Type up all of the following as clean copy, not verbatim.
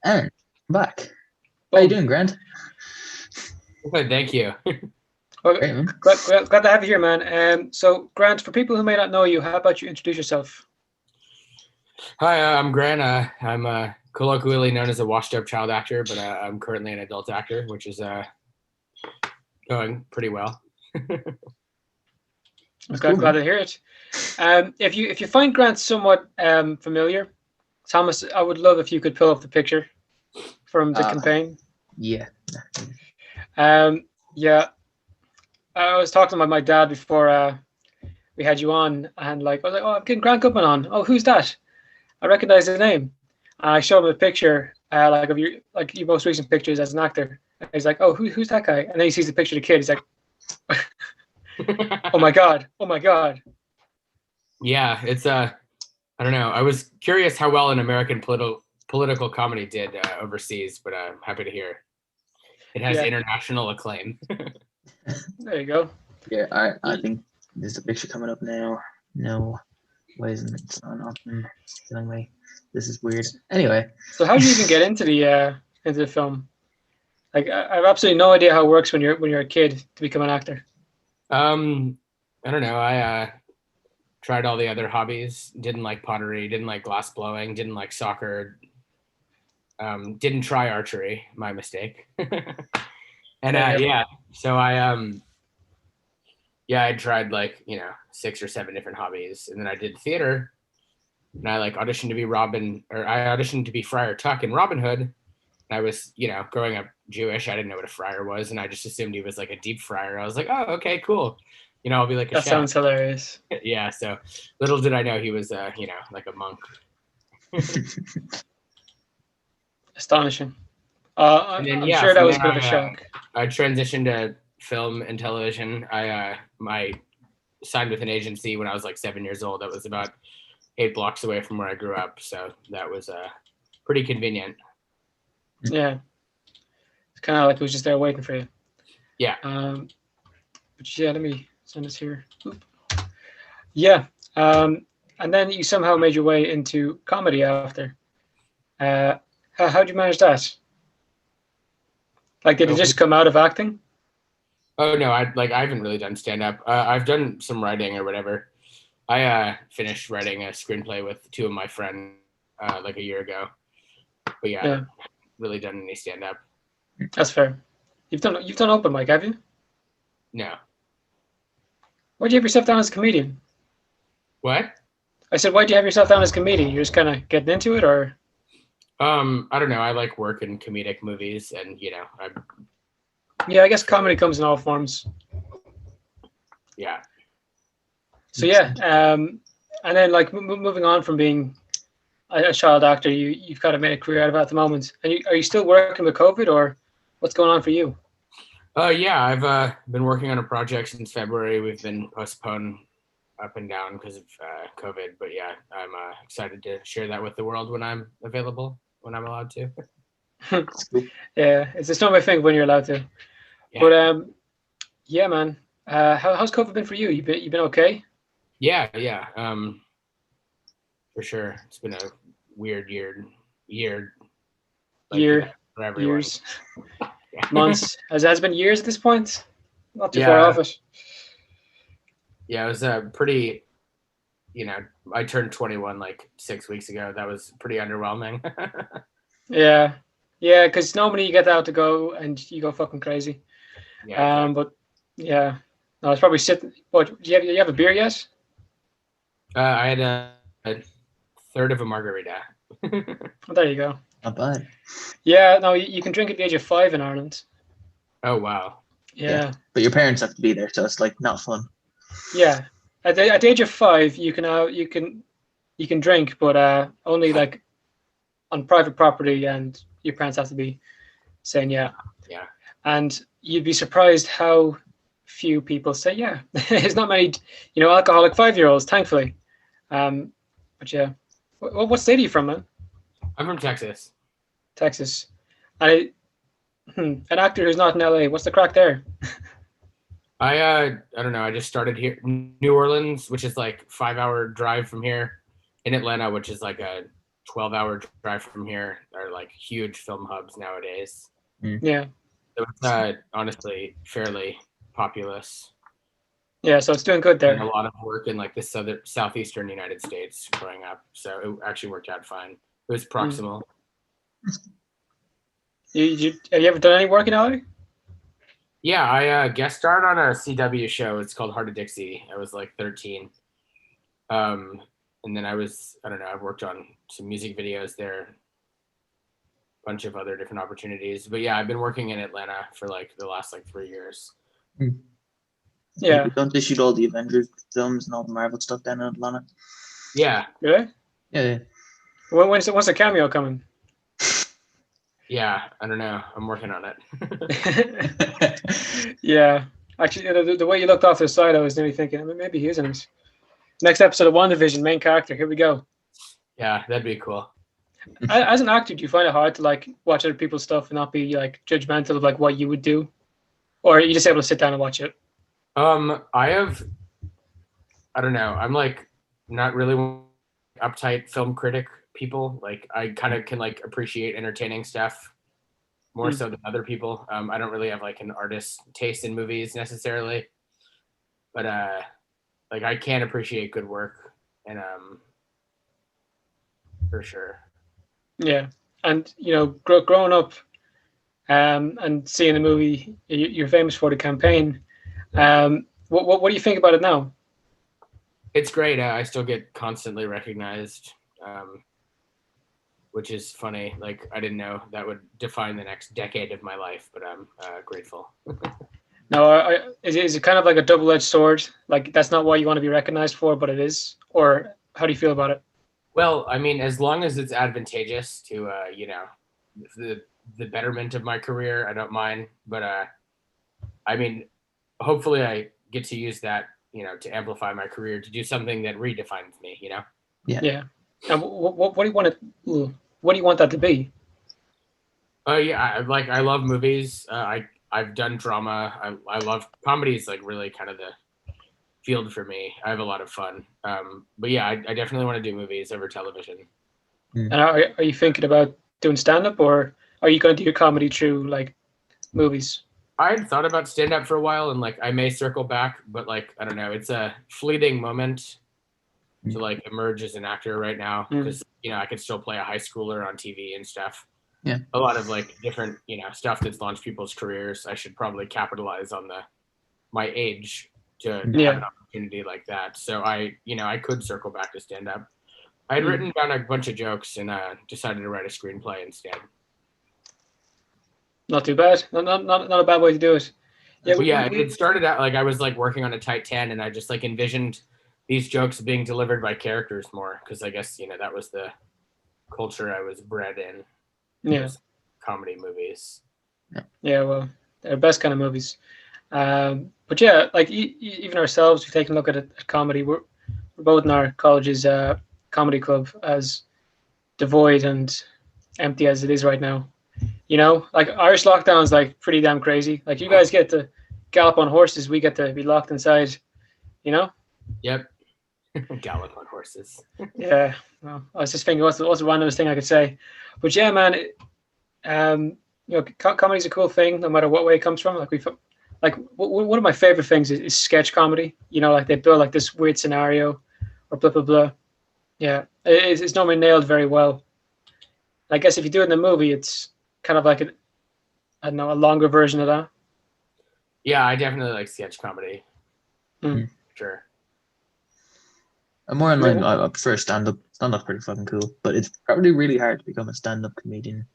And I'm back. How you doing, Grant? Good, thank you. Well, Great, man. glad to have you here, man. So, Grant, for people who may not know you, how about you introduce yourself? Hi, I'm Grant. I'm colloquially known as a washed-up child actor, but I'm currently an adult actor, which is going pretty well. That's Glad, cool, glad man. to hear it. If you find Grant somewhat familiar, Thomas, I would love if you could pull up the picture from the Uh, campaign. yeah. Yeah, I was talking to my dad before we had you on, and I was like, "Oh, I'm getting Grant Goodman on. Oh, who's that? I recognize the name." I showed him a picture, of your most recent pictures as an actor. And he's like, "Oh, who's that guy?" And then he sees the picture of the kid. He's like, "Oh my god! Oh my god!" Yeah, it's I don't know. I was curious how well an American political comedy did overseas, but I'm happy to hear it has Yeah, international acclaim. there you go. Yeah, I think there's a picture coming up now. No, why isn't it on? It's killing me. This is weird. Anyway, So, how did you even get into the film? Like, I have absolutely no idea how it works when you're a kid to become an actor. I don't know. I tried all the other hobbies. Didn't like pottery. Didn't like glass blowing. Didn't like soccer. Didn't try archery. My mistake. And There you go. yeah, so I tried like 6 or 7 different hobbies, and then I did theater, and I like auditioned to be I auditioned to be Friar Tuck in Robin Hood. And I was growing up Jewish, I didn't know what a friar was, and I just assumed he was like a deep fryer. I was like, oh, okay, cool. I'll be like a That chef. sounds hilarious. Yeah, so little did I know he was like a monk. Astonishing. And then I'm sure that from was a there bit of a shock. I transitioned to film and television. I signed with an agency when I was like 7 years old. That was about 8 blocks away from where I grew up, so that was pretty convenient. Yeah, it's kind of like it was just there waiting for you. Yeah. But yeah, let me send this here. Oop. Yeah, and then you somehow made your way into comedy after. Uh, how'd you manage that? Like, did it Oh, just come out of acting? oh no, I haven't really done stand up. I've done some writing or whatever. I finished writing a screenplay with 2 of my friends like a year ago. But yeah, I Yeah, haven't really done any stand up. that's fair. You've done open mic, have you? No. Why'd you have yourself down as a comedian? What? I said, why'd you have yourself down as a comedian? You're just kind of getting into it, or? I don't know. I like work in comedic movies, and Yeah, I guess comedy comes in all forms. yeah. So yeah, and then like moving on from being a child actor, you've kind of made a career out of it at the moment. And are you still working with COVID, or what's going on for you? Yeah, I've been working on a project since February. We've been postponed up and down because of COVID, but yeah, I'm excited to share that with the world when I'm available, when I'm allowed to. Yeah, it's just not my thing when you're allowed to. Yeah. But yeah, man. How's COVID been for you? You been okay? Yeah. For sure. It's been a weird year, like Year, for everyone. years, Yeah. months. Has it been years at this point? Not too far Yeah. off it. Yeah, it was pretty. I turned 21 like 6 weeks ago. That was pretty underwhelming. Yeah, yeah. Because normally you get out to go and you go fucking crazy. Yeah. Exactly. But yeah, no, it's probably sitting. What? Do you have a beer yet? I had a third of a margarita. Oh, there you go. not bad. Yeah, no, you can drink at the age of 5 in Ireland. Oh wow. Yeah, But your parents have to be there, so it's like not fun. yeah. At the age of 5, you can drink, but only like on private property, and your parents have to be saying yeah. Yeah. And you'd be surprised how few people say yeah. There's not many, alcoholic 5-year-olds, thankfully. But yeah, what state are you from, man? I'm from Texas. Texas. And an actor who's not in LA. What's the crack there? I don't know. I just started here, New Orleans, which is like 5-hour drive from here, in Atlanta, which is like a 12-hour drive from here are like huge film hubs nowadays. Yeah. So it's honestly fairly populous. Yeah, so it's doing good And a there. lot of work in like the southeastern United States growing up, so it actually worked out fine. It was proximal. Have you ever done any work in LA? Yeah, I guest starred on a CW show. It's called Heart of Dixie. I was like 13. And then I don't know, I've worked on some music videos there, a bunch of other different opportunities. But yeah, I've been working in Atlanta for like the last like 3 years. Yeah. Don't they shoot all the Avengers films and all the Marvel stuff down in Atlanta? Yeah. Really? Yeah. When's the cameo coming? Yeah, I don't know. I'm working on it. Yeah. Actually, the way you looked off to the side, I was nearly thinking maybe he is in it. Next episode of WandaVision, main character. Here we go. Yeah, that'd be cool. As an actor, do you find it hard to like watch other people's stuff and not be like judgmental of like what you would do, or are you just able to sit down and watch it? I don't know. I'm like not really uptight film critic people. Like I kind of can like appreciate entertaining stuff more so than other people. I don't really have like an artist taste in movies necessarily, but like I can appreciate good work, and for sure. Yeah, and growing up, and seeing the movie you're famous for, the campaign. What do you think about it now? It's great. I still get constantly recognized, which is funny. Like I didn't know that would define the next decade of my life, but I'm grateful. No, is it kind of like a double-edged sword? Like that's not what you want to be recognized for, but it is? Or how do you feel about it? Well, I mean, as long as it's advantageous to the betterment of my career, I don't mind. But I mean, hopefully I get to use that, to amplify my career, to do something that redefines me, Yeah. And what do you want to? What do you want that to be? Yeah, I love movies. I've done drama. I love comedy. Is like really kind of the field for me. I have a lot of fun. But yeah, I definitely want to do movies over television. And are you thinking about doing stand-up, or are you going to do your comedy through like movies? I had thought about stand-up for a while, and like I may circle back, but like I don't know. It's a fleeting moment to like emerge as an actor right now, because I could still play a high schooler on TV and stuff. Yeah, a lot of like different stuff that's launched people's careers. I should probably capitalize on my age to have an opportunity like that. So I could circle back to stand up. I had written down a bunch of jokes and decided to write a screenplay instead. Not too bad. Not a bad way to do it. Yeah, it started out like I was like working on a tight 10, and I just like envisioned these jokes being delivered by characters more, because I guess that was the culture I was bred in. Yeah, comedy movies. Yeah, well, they're the best kind of movies. But yeah, like even ourselves, we've taken a look at comedy. We're both in our college's comedy club, as devoid and empty as it is right now. Like Irish lockdown is like pretty damn crazy. Like you guys get to gallop on horses, we get to be locked inside. Yep. Gallop on horses. Yeah. Well, I was just thinking, what's the randomest thing I could say? But yeah, man. Comedy's a cool thing, no matter what way it comes from. Like one of my favorite things is sketch comedy. Like they build like this weird scenario, or blah blah blah. Yeah, it's normally nailed very well. I guess if you do it in a movie, it's kind of like a longer version of that. Yeah, I definitely like sketch comedy. Sure. I'm more in line. I prefer stand-up. Stand-up's pretty fucking cool, but it's probably really hard to become a stand-up comedian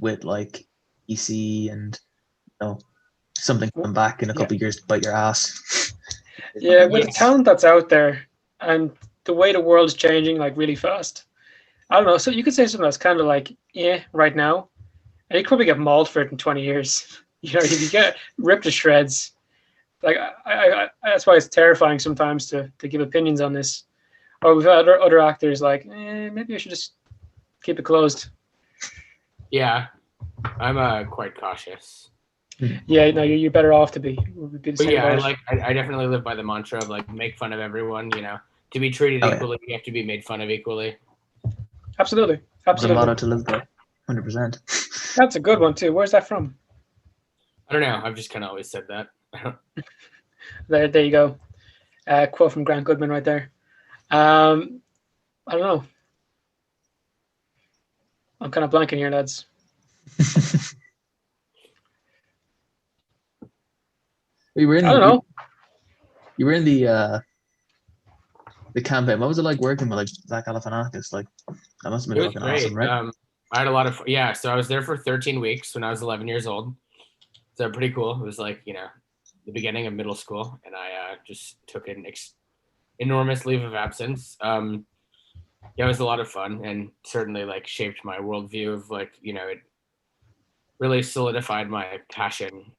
with like EC and something coming back in a couple of years to bite your ass. Yeah, with the talent that's out there and the way the world's changing like really fast, I don't know. So you could say something that's kind of like right now, and you could probably get mauled for it in 20 years. If you get ripped to shreds. Like I that's why it's terrifying sometimes to give opinions on this. Or we've had other actors like, maybe I should just keep it closed. Yeah, I'm quite cautious. Yeah, no, you're better off to be. But yeah, I definitely live by the mantra of like make fun of everyone. To be treated equally, you have to be made fun of equally. Absolutely. The Absolutely. motto to live by, 100%. That's a good one too. Where's that from? I don't know. I've just kind of always said that. There you go. Quote from Grant Goodman right there. I don't know. I'm kind of blanking here, lads. You were in. I don't know. You were in the campaign. What was it like working with like Zach Galifianakis? Like that must have It been was fucking great. awesome, right? I had a lot of so I was there for 13 weeks when I was 11 years old. So pretty cool. It was like, the beginning of middle school, and I just took an enormous leave of absence. It was a lot of fun, and certainly like shaped my worldview of like, it really solidified my passion,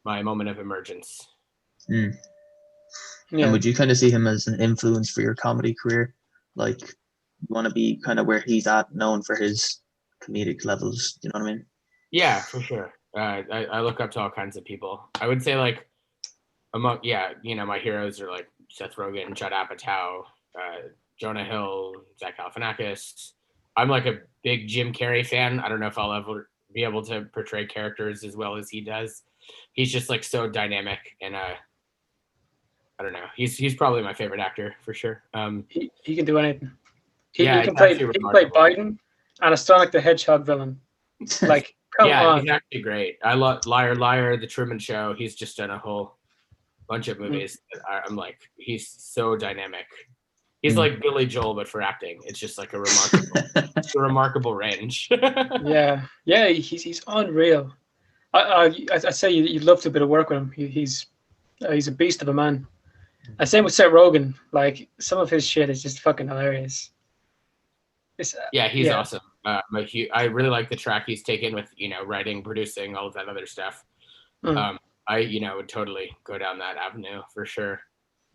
my moment of emergence. Mm. Yeah. And would you kind of see him as an influence for your comedy career? Like, you want to be kind of where he's at, known for his comedic levels. You know what I mean? Yeah, for sure. I look up to all kinds of people. I would say like my heroes are like Seth Rogen, Judd Apatow, Jonah Hill, Zach Galifianakis. I'm like a big Jim Carrey fan. I don't know if I'll ever be able to portray characters as well as he does. He's just like so dynamic, and I don't know. He's probably my favorite actor for sure. He can do anything. He it's can play. actually He can play remarkable. Biden and a Sonic the Hedgehog villain. Like, come on. He's actually great. I love Liar Liar, The Truman Show. He's just done a whole bunch of movies that I'm like, he's so dynamic. He's like Billy Joel, but for acting. It's just like a remarkable range. Yeah, he's unreal. I say you'd love to do a bit of work with him. He's a beast of a man. And same with Seth Rogen. Like, some of his shit is just fucking hilarious. He's awesome. I really like the track he's taken with writing, producing, all of that other stuff. I would totally go down that avenue for sure.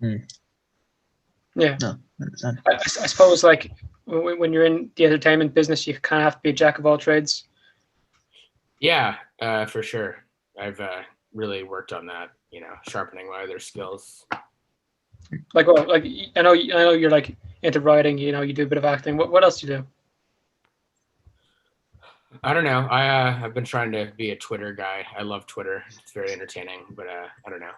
Yeah. No, 100%. I suppose like when you're in the entertainment business, you kind of have to be a jack of all trades. Yeah, for sure. I've really worked on that, sharpening my other skills. Like, well, like I know you're like into writing. You do a bit of acting. What else do you do? I don't know. I've been trying to be a Twitter guy. I love Twitter. It's very entertaining, but I don't know.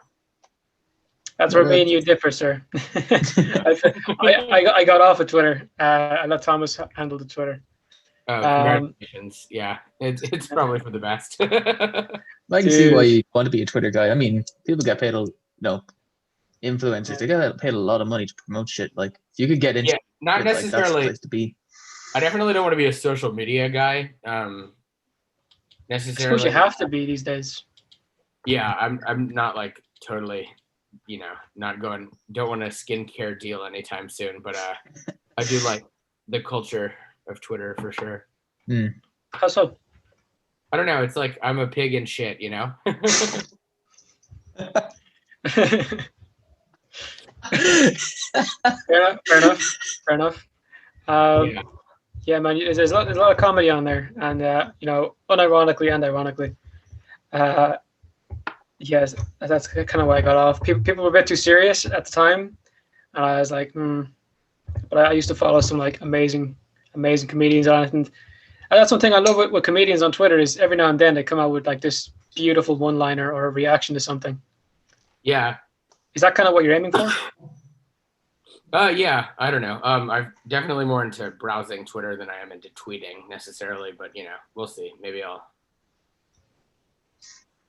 That's where me and you differ, sir. I got off of Twitter. I let Thomas handle the Twitter. Oh, congratulations. Yeah, it's probably for the best. I can see why you want to be a Twitter guy. I mean, people get paid, influencers, they get paid a lot of money to promote shit. Like, if you could get into not necessarily. Like, that's the place to be. I definitely don't want to be a social media guy. Necessarily. I suppose you have to be these days. Yeah, I'm not like totally, don't want a skincare deal anytime soon, but I do like the culture of Twitter for sure. How so? I don't know. It's like I'm a pig in shit, Fair enough. Yeah, man. There's a lot of comedy on there, and unironically and ironically. Yes, that's kind of why I got off. People were a bit too serious at the time, and I was like, But I used to follow some like amazing comedians on it, and that's one thing I love with comedians on Twitter is every now and then they come out with like this beautiful one-liner or a reaction to something. Yeah. Is that kind of what you're aiming for? Yeah, I don't know. I'm definitely more into browsing Twitter than I am into tweeting necessarily, but we'll see. Maybe I'll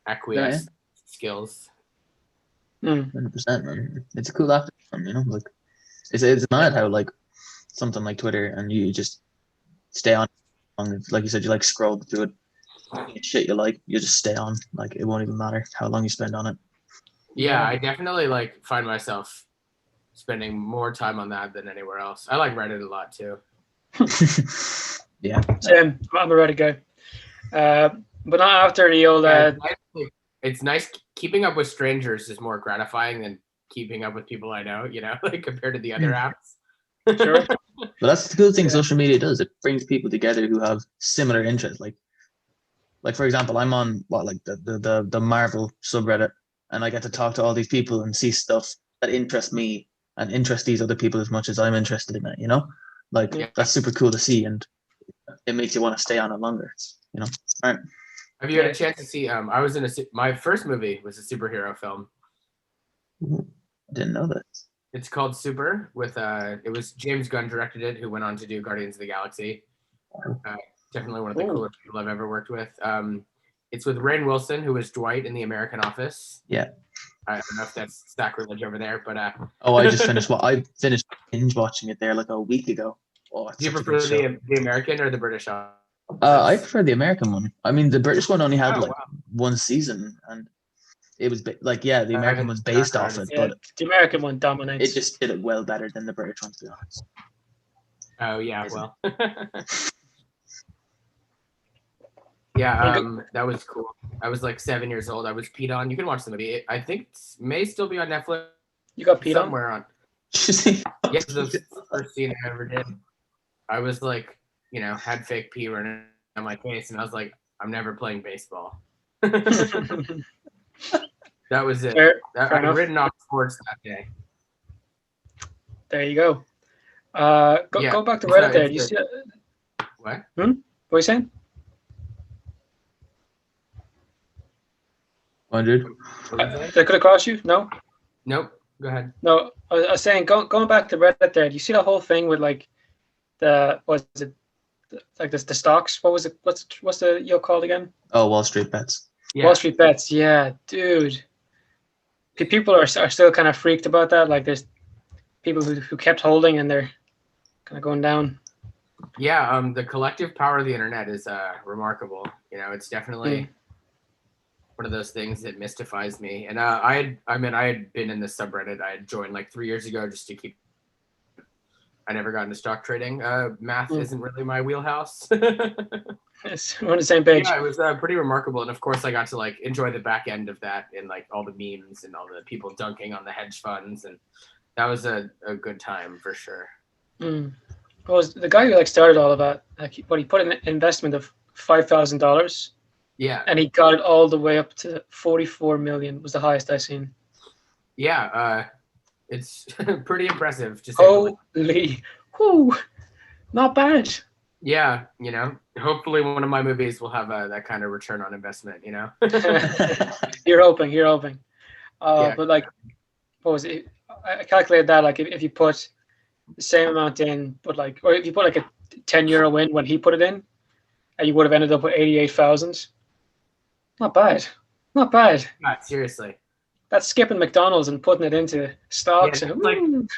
acquiesce skills. 100%, man. It's a cool after, like it's mad how like something like Twitter and you just stay on, like you said, you like scroll through it, shit you just stay on, like it won't even matter how long you spend on it. Yeah, I definitely like find myself spending more time on that than anywhere else. I like Reddit a lot too. Yeah. Same. I'm a Reddit guy. But not after the old. It's nice. Keeping up with strangers is more gratifying than keeping up with people I know, like compared to the other apps. Sure. But that's the cool thing social media does. It brings people together who have similar interests. Like for example, I'm on the Marvel subreddit, and I get to talk to all these people and see stuff that interests me, and interest these other people as much as I'm interested in it. Like Yeah. that's super cool to see, and it makes you want to stay on it longer. All right. Have you had a chance to see? I was in my first movie was a superhero film. I didn't know that. It's called Super. With it was James Gunn directed it, who went on to do Guardians of the Galaxy. Definitely one of the coolest people I've ever worked with. It's with Rainn Wilson, who was Dwight in The American Office. Yeah. I don't know if that's sacrilege over there, but I just finished. I finished binge watching it there like a week ago. Oh, do you prefer the American or the British? I prefer the American one. I mean, the British one only had one season, and it was the American one's based off it, but the American one dominates. It just did it well better than the British one, to be honest. Oh yeah, well, yeah, that was cool. I was like 7 years old. I was peed on. You can watch the movie. I think it may still be on Netflix. You got peed somewhere on. Yes, the first scene I ever did. I was like, had fake pee running on my face, and I was like, I'm never playing baseball. That was it. I'd written off sports that day. There you go. Go back to Reddit there. You see what? What are you saying? 100. Did I cut across you? No? Nope. Go ahead. No, I was saying, going back to Reddit there, do you see the whole thing with like the stocks? What was it? What's the yield called again? Oh, Wall Street Bets. Yeah. Wall Street Bets. Yeah, dude. People are still kind of freaked about that. Like there's people who kept holding and they're kind of going down. Yeah, the collective power of the internet is remarkable. It's definitely one of those things that mystifies me. And I had been in this subreddit. I had joined like 3 years ago just to keep. I never got into stock trading. Math isn't really my wheelhouse. Yes, we're on the same page. Yeah, it was pretty remarkable, and of course, I got to like enjoy the back end of that and like all the memes and all the people dunking on the hedge funds, and that was a good time for sure. Well, the guy who like started all of that, he put an investment of $5,000. Yeah, and he got it all the way up to 44 million. Was the highest I've seen. Yeah, it's pretty impressive. Just holy, whoo, not bad. Yeah, hopefully one of my movies will have that kind of return on investment. You're hoping. But like, what was it? I calculated that like if you put the same amount in, but like, or if you put like a €10 in when he put it in, and you would have ended up with 88,000. Not bad. Not seriously. That's skipping McDonald's and putting it into stocks. Yeah,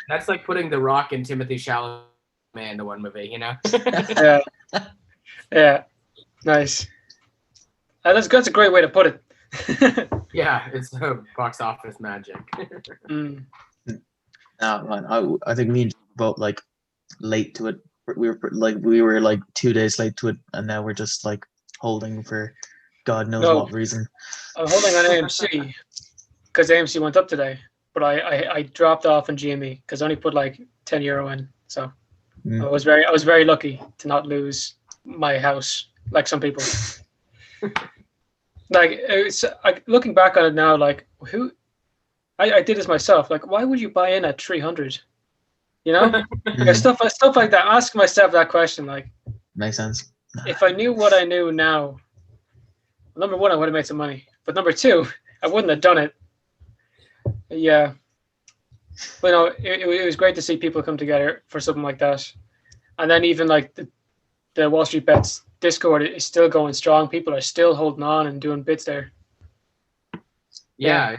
that's like putting The Rock and Timothy Chalamet into one movie, Yeah. Nice. That's a great way to put it. Yeah, it's box office magic. I think me and both like late to it. We were like 2 days late to it, and now we're just like holding for God knows what reason. I'm holding on AMC because AMC went up today, but I dropped off on GME because I only put like €10 in. So I was very lucky to not lose my house like some people. Like it's looking back on it now, like I did this myself. Like, why would you buy in at 300? Like stuff like that. Ask myself that question. Like, makes sense. If I knew what I knew now, number one, I would have made some money. But number two, I wouldn't have done it. Yeah. But it was great to see people come together for something like that. And then even like the Wall Street Bets Discord is still going strong. People are still holding on and doing bits there. Yeah.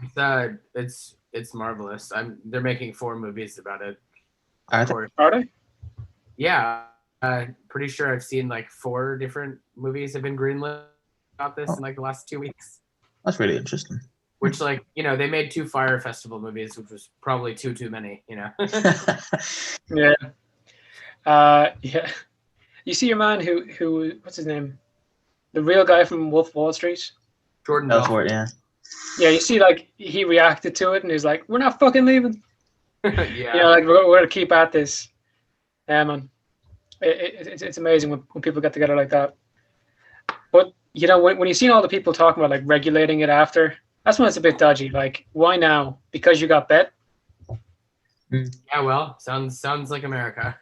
It's marvelous. They're making 4 movies about it. Are they? Yeah. Pretty sure I've seen like 4 different movies have been greenlit about this in like the last 2 weeks. That's really interesting. Which, like, they made 2 Fire Festival movies, which was probably too many, Yeah. Yeah. You see your man who what's his name? The real guy from Wolf of Wall Street? Jordan Belfort, yeah. Yeah, you see, like, he reacted to it and he's like, we're not fucking leaving. Yeah. Like, we're going to keep at this. Yeah, man. It's amazing when people get together like that. But, when you see all the people talking about, like, regulating it after, that's when it's a bit dodgy. Like, why now? Because you got bet? Yeah, well, sounds like America.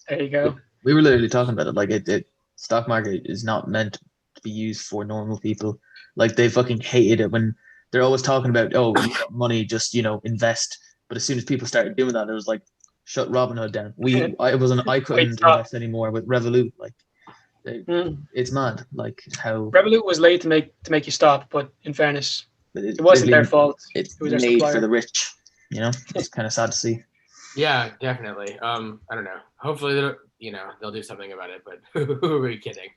There you go. We were literally talking about it. Like it stock market is not meant to be used for normal people. Like they fucking hated it when they're always talking about, oh, you got money, just invest. But as soon as people started doing that, it was like, shut Robinhood down. I Wait, couldn't stop. invest anymore with Revolut. Like Mm. it's mad. Like how Revolut was late to make you stop, but in fairness, it wasn't their literally fault. it's It was their made for supplier. the rich. It's kind of sad to see. Yeah, definitely. I don't know. Hopefully, they'll do something about it. But who are we kidding?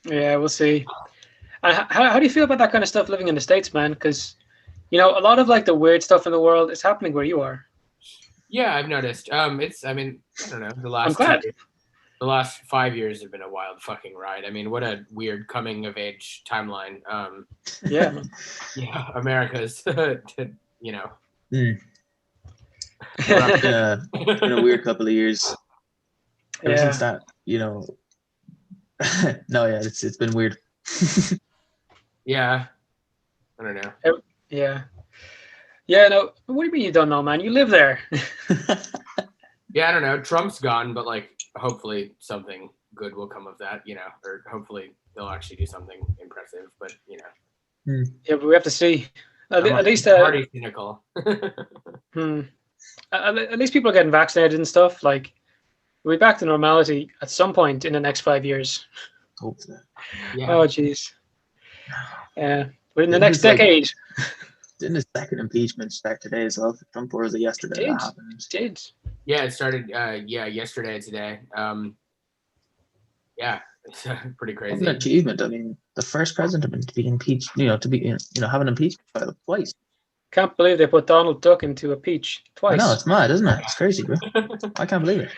Yeah, we'll see. And how do you feel about that kind of stuff living in the States, man? Because a lot of like the weird stuff in the world is happening where you are. Yeah, I've noticed. I mean, I don't know. I'm glad. The last 5 years have been a wild fucking ride. I mean, what a weird coming of age timeline. Yeah, man. Yeah, America's, Mm. It's been a weird couple of years. Ever since that, no, yeah, it's been weird. Yeah, I don't know. Yeah. No. What do you mean you don't know, man? You live there. Yeah, I don't know. Trump's gone, but like, hopefully something good will come of that, or hopefully they'll actually do something impressive. But Yeah, but we have to see. At least, already cynical. At least people are getting vaccinated and stuff. Like, we'll be back to normality at some point in the next 5 years. Hopefully. Yeah. Oh, jeez. Yeah, but in the next decade. Didn't the second impeachment start today as well for Trump, or was it yesterday that happened? It did. Yeah, it started. Yesterday, today. Yeah, it's pretty crazy. What an achievement! I mean, the first president to be impeached. Have an impeachment trial twice. Can't believe they put Donald Duck into a peach twice. I know, it's mad, isn't it? It's crazy, bro. I can't believe it.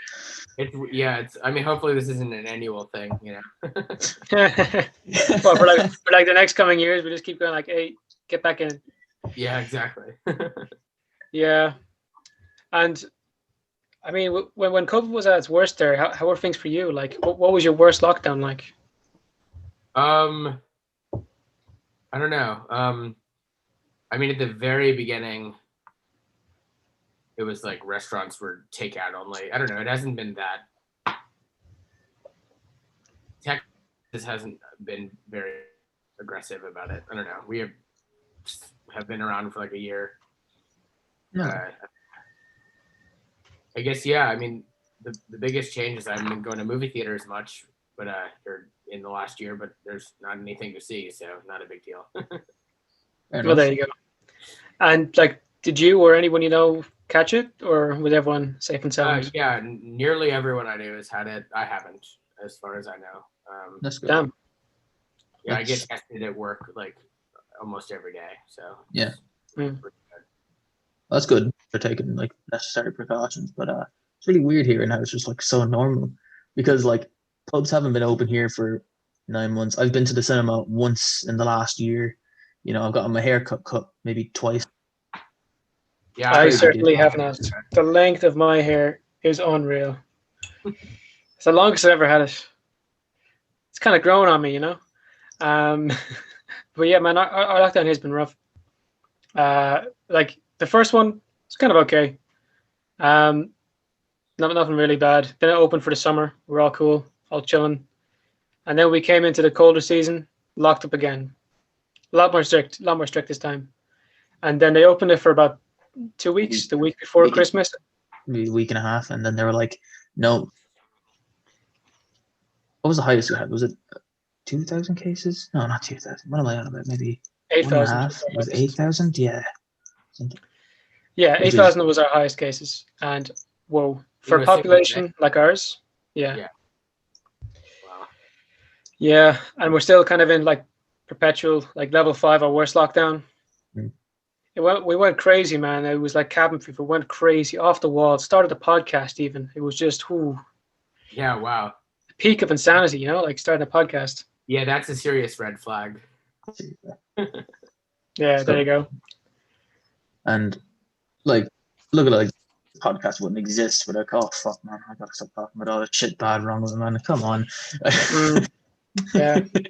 I mean, hopefully this isn't an annual thing, Well, for like the next coming years, we just keep going like, hey, get back in. Yeah, exactly. Yeah, and I mean, when COVID was at its worst, there, how were things for you? Like, what was your worst lockdown like? I don't know. I mean, at the very beginning, it was like restaurants were takeout only. I don't know. It hasn't been that. This hasn't been very aggressive about it. I don't know. We have been around for like a year. No. I guess, yeah. I mean, the biggest change is I haven't been going to movie theaters much, but or in the last year. But there's not anything to see, so not a big deal. Well, there you go. And like, did you or anyone you know catch it, or was everyone safe and sound? Yeah, nearly everyone I knew has had it. I haven't, as far as I know. That's good. Damn. Yeah, I get tested at work like almost every day. So yeah, pretty good. That's good for taking like necessary precautions. But it's really weird here, and how it's just like so normal because like pubs haven't been open here for 9 months. I've been to the cinema once in the last year. I've gotten my hair cut maybe twice. Yeah, I certainly have not. The length of my hair is unreal. It's the longest I've ever had it. It's kind of grown on me, But yeah, man, our lockdown has been rough. Like the first one, it's kind of okay. Nothing really bad. Then it opened for the summer. We're all cool, all chilling. And then we came into the colder season, locked up again. A lot more strict this time. And then they opened it for about 2 weeks, the week before Christmas. Maybe a week and a half, and then they were like, no. What was the highest we had? Was it 2,000 cases? No, not 2,000. What am I on about? Maybe 8,000. Was it 8,000? Yeah. Yeah, 8,000 was our highest cases. And whoa, for a population like ours, yeah. Wow. Yeah, and we're still kind of in like perpetual, like level 5 or worse lockdown. We went crazy, man. It was like cabin fever. Went crazy, off the wall. Started a podcast even. It was just Yeah, wow. Peak of insanity, like starting a podcast. Yeah, that's a serious red flag. Yeah, there you go. And like, look at like podcast wouldn't exist without fuck man, I gotta stop talking about all the shit bad wrong with it, man. Come on. Yeah. But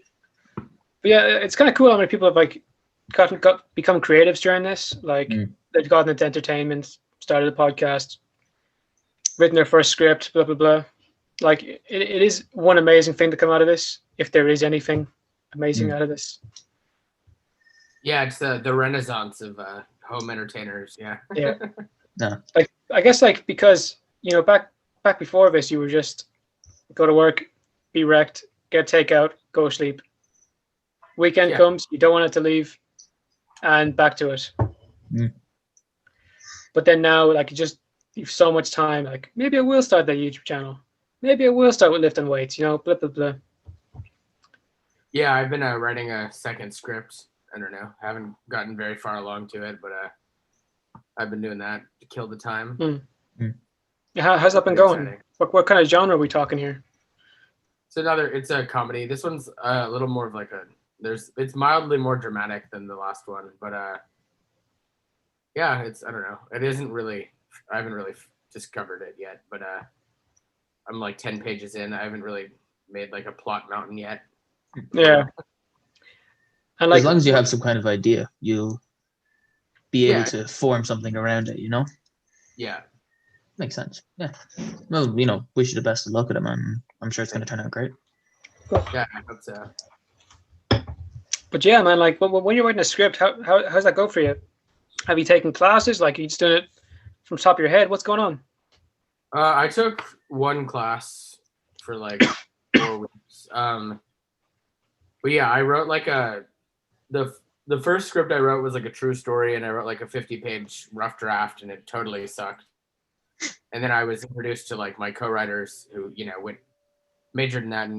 yeah, it's kind of cool how many people have like become creatives during this. Like they've gotten into entertainment, started a podcast, written their first script, blah blah blah. Like it is one amazing thing to come out of this, if there is anything amazing out of this. Yeah, it's the renaissance of home entertainers. Yeah. Yeah. No. Like I guess like because back before this you were just go to work, be wrecked, get takeout, go sleep. Weekend comes, you don't want it to leave, and back to it. But then now, like, you've so much time. Like, maybe I will start that YouTube channel. Maybe I will start with lifting weights. Blah blah blah. Yeah, I've been writing a second script. I don't know. I haven't gotten very far along to it, but I've been doing that to kill the time. How's that been going? What kind of genre are we talking here? It's a comedy. This one's a little more of like it's mildly more dramatic than the last one, but yeah, I don't know. It isn't really, I haven't really discovered it yet, but I'm like 10 pages in. I haven't really made like a plot mountain yet. Yeah. And like, as long as you have some kind of idea, you'll be able to form something around it, Yeah. Makes sense. Yeah. Well, wish you the best of luck with it, man. I'm sure it's going to turn out great. Yeah, I hope so. But yeah, man, like when you're writing a script, how's that go for you? Have you taken classes? Like, are you just doing it from the top of your head? What's going on? I took one class for like 4 weeks. But yeah, I wrote like the first script I wrote was like a true story, and I wrote like a 50-page rough draft, and it totally sucked. And then I was introduced to like my co-writers who majored in that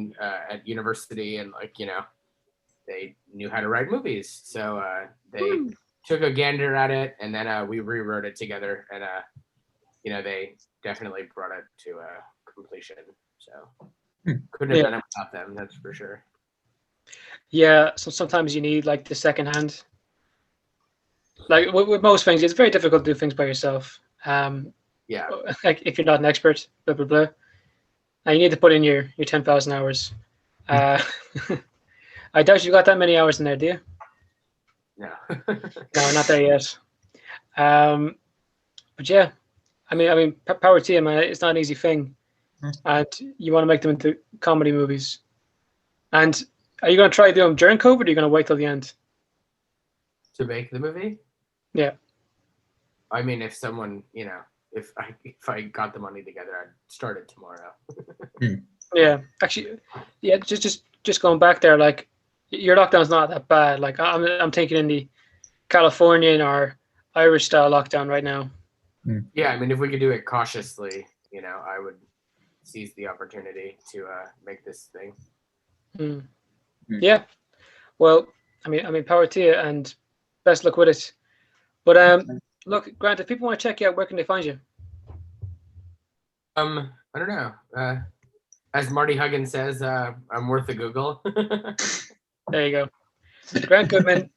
at university, and like they knew how to write movies, so they took a gander at it, and then we rewrote it together, and they definitely brought it to completion. So couldn't have done it without them, that's for sure. Yeah, so sometimes you need like the second hand. Like with most things, it's very difficult to do things by yourself. Yeah. Like if you're not an expert, blah blah blah, and you need to put in your 10,000 hours. I doubt you got that many hours in there, do you? No. No, not there yet. But yeah, I mean, power to you, man. It's not an easy thing, and you want to make them into comedy movies. And are you going to try to do them during COVID, or are you going to wait till the end? To make the movie? Yeah. I mean, if someone, if I got the money together, I'd start it tomorrow. Yeah, actually, yeah. Just going back there, like your lockdown's not that bad. Like I'm thinking in the Californian or Irish style lockdown right now. Yeah, I mean, if we could do it cautiously, I would seize the opportunity to make this thing. Yeah. Well, I mean, power to you and best luck with it. But look, Grant, if people want to check you out, where can they find you? I don't know. As Marty Huggins says, I'm worth a Google. There you go, Grant Goodman.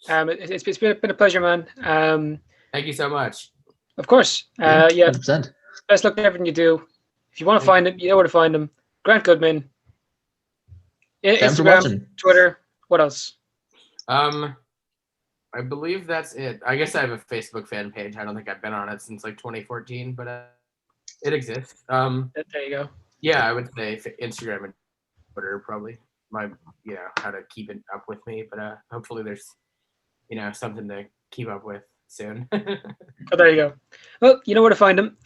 It's been a pleasure, man. Thank you so much. Of course. Yeah. 100%. Best luck to everything you do. If you want to find him, you know where to find him. Grant Goodman. Instagram, Twitter. What else? I believe that's it. I guess I have a Facebook fan page. I don't think I've been on it since like 2014, but it exists. There you go. Yeah, I would say Instagram and Twitter probably how to keep it up with me, but hopefully there's something to keep up with soon. Oh, there you go. Well, you know where to find him.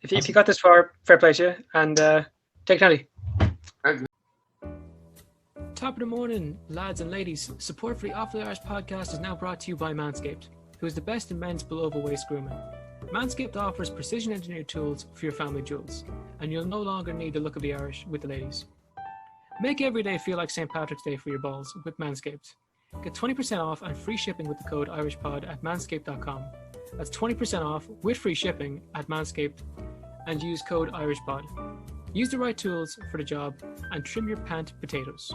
If you got this far, fair play to you, and take it handy. Top of the morning, lads and ladies. Support for the Off the Irish podcast is now brought to you by Manscaped, who is the best in men's below-the-waist grooming. Manscaped offers precision-engineered tools for your family jewels, and you'll no longer need the look of the Irish with the ladies. Make every day feel like St. Patrick's Day for your balls with Manscaped. Get 20% off and free shipping with the code IrishPod at manscaped.com. That's 20% off with free shipping at Manscaped, and use code IrishPod. Use the right tools for the job and trim your pant potatoes.